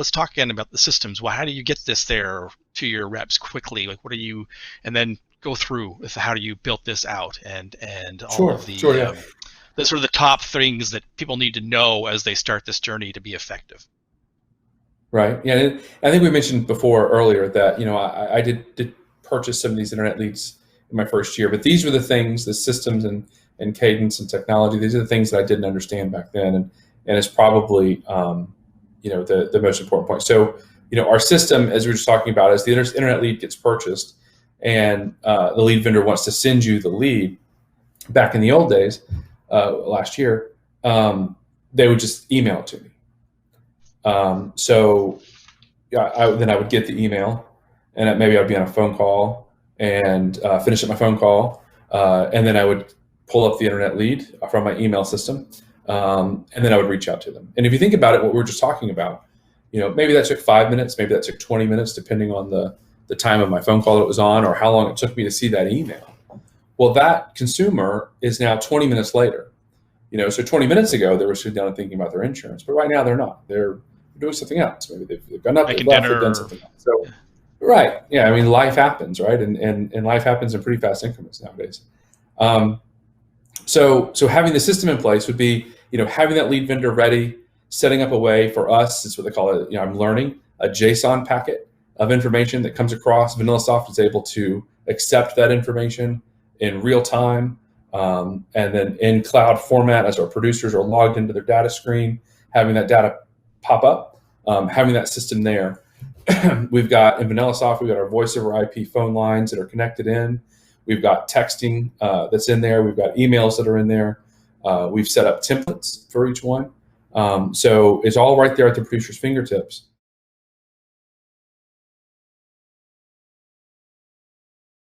let's talk again about the systems. Well, how do you get this there to your reps quickly? Like, what are you, and then go through with how do you build this out, and all of the Sure, yeah. the sort of the top things that people need to know as they start this journey to be effective. Right. Yeah. And I think we mentioned earlier that, I did purchase some of these internet leads in my first year, but these were the things, the systems and cadence and technology. These are the things that I didn't understand back then. And it's probably, the most important point. So, our system, as we were just talking about, as the internet lead gets purchased and the lead vendor wants to send you the lead, back in the old days, last year, they would just email it to me. So then I would get the email, and maybe I'd be on a phone call and finish up my phone call, and then I would pull up the internet lead from my email system, and then I would reach out to them. And if you think about it, what we were just talking about, maybe that took 5 minutes, maybe that took 20 minutes, depending on the time of my phone call that it was on, or how long it took me to see that email. Well, that consumer is now 20 minutes later. So 20 minutes ago, they were sitting down and thinking about their insurance, but right now they're not. They're doing something else. Maybe they've gone up, they've left, they've done something else. So, right. Yeah. I mean, life happens, right? And life happens in pretty fast increments nowadays. So having the system in place would be, having that lead vendor ready, setting up a way for us, it's what they call it, I'm learning, a JSON packet of information that comes across. VanillaSoft is able to accept that information in real time, and then in cloud format as our producers are logged into their data screen, having that data pop up, having that system there. We've got in VanillaSoft, we've got our voice over IP phone lines that are connected in. We've got texting that's in there. We've got emails that are in there. We've set up templates for each one. So it's all right there at the producer's fingertips.